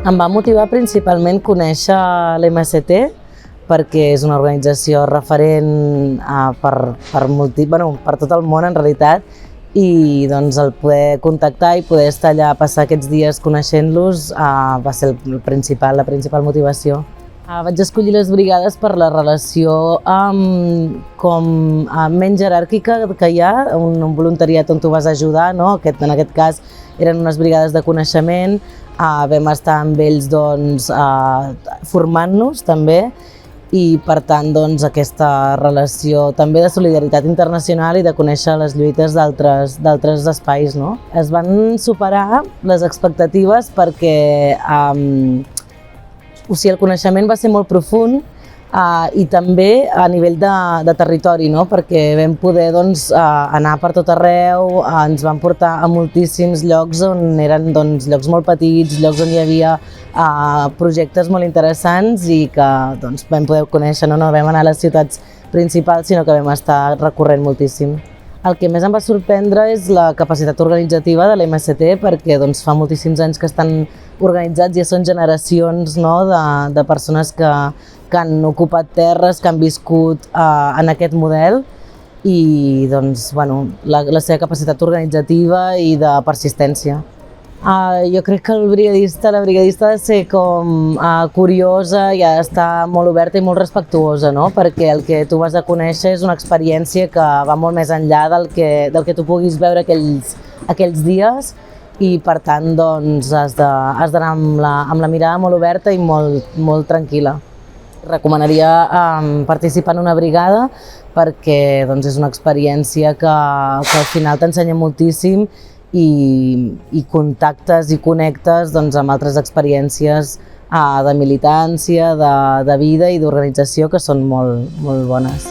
Em va motivar principalment conèixer l'MST, perquè és una organització referent per tot el món en realitat, i doncs el poder contactar i poder estar allà, passar aquests dies coneixent-los va ser la principal motivació. Vaig escollir les brigades per la relació menys jeràrquica que hi ha, un voluntariat on tu vas ajudar, no? En aquest cas eren unes brigades de coneixement, vam estar amb ells formant-nos també, i per tant aquesta relació també de solidaritat internacional i de conèixer les lluites d'altres espais. Es van superar les expectatives perquè el coneixement va ser molt profund i també a nivell de territori, perquè vam poder anar per tot arreu, ens van portar a moltíssims llocs on eren llocs molt petits, llocs on hi havia projectes molt interessants i que vam poder conèixer. No vam anar a les ciutats principals, sinó que vam estar recorrent moltíssim. El que més em va sorprendre és la capacitat organitzativa de l'MST, perquè fa moltíssims anys que estan organitzats, ja són generacions de persones que han ocupat terres, que han viscut en aquest model, i la seva capacitat organitzativa i de persistència. Jo crec que la brigadista ha de ser curiosa i ha d'estar molt oberta i molt respectuosa, perquè el que tu vas a conèixer és una experiència que va molt més enllà del que tu puguis veure aquells dies, i per tant has d'anar amb la mirada molt oberta i molt tranquil·la. Recomanaria participar en una brigada perquè és una experiència que al final t'ensenya moltíssim i contactes i connectes amb altres experiències de militància, de vida i d'organització que són molt bones.